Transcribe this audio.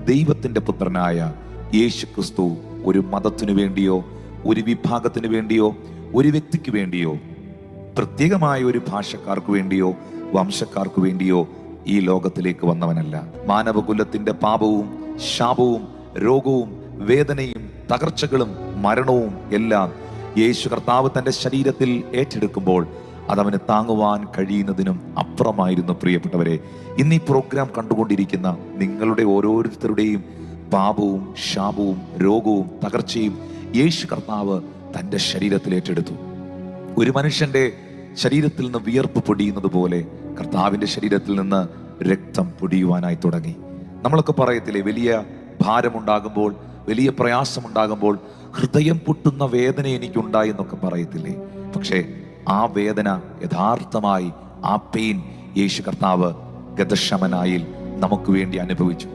ദൈവത്തിൻ്റെ പുത്രനായ യേശു ക്രിസ്തു ഒരു മതത്തിനു വേണ്ടിയോ ഒരു വിഭാഗത്തിന് വേണ്ടിയോ ഒരു വ്യക്തിക്ക് വേണ്ടിയോ പ്രത്യേകമായ ഒരു ഭാഷക്കാർക്ക് വേണ്ടിയോ വംശക്കാർക്ക് വേണ്ടിയോ ഈ ലോകത്തിലേക്ക് വന്നവനല്ല. മാനവകുലത്തിന്റെ പാപവും ശാപവും രോഗവും വേദനയും തകർച്ചകളും മരണവും എല്ലാം യേശു കർത്താവ് തൻ്റെ ശരീരത്തിൽ ഏറ്റെടുക്കുമ്പോൾ അതവന് താങ്ങുവാൻ കഴിയുന്നതിനും അപ്പുറമായിരുന്നു. പ്രിയപ്പെട്ടവരെ, ഇന്ന് ഈ പ്രോഗ്രാം കണ്ടുകൊണ്ടിരിക്കുന്ന നിങ്ങളുടെ ഓരോരുത്തരുടെയും പാപവും ശാപവും രോഗവും തകർച്ചയും യേശു കർത്താവ് തൻ്റെ ശരീരത്തിൽ ഏറ്റെടുത്തു. ഒരു മനുഷ്യന്റെ ശരീരത്തിൽ നിന്ന് വിയർപ്പ് പൊടിയുന്നത് പോലെ കർത്താവിൻ്റെ ശരീരത്തിൽ നിന്ന് രക്തം പൊടിയുവാനായി തുടങ്ങി. നമ്മളൊക്കെ പറയത്തില്ലേ, വലിയ ഭാരമുണ്ടാകുമ്പോൾ, വലിയ പ്രയാസമുണ്ടാകുമ്പോൾ ഹൃദയം പൊട്ടുന്ന വേദന എനിക്കുണ്ടായി എന്നൊക്കെ പറയത്തില്ലേ? പക്ഷേ ആ വേദന യഥാർത്ഥമായി, ആ പെയിൻ യേശു കർത്താവ് ഗതശമനായിൽ നമുക്ക് വേണ്ടി അനുഭവിച്ചു.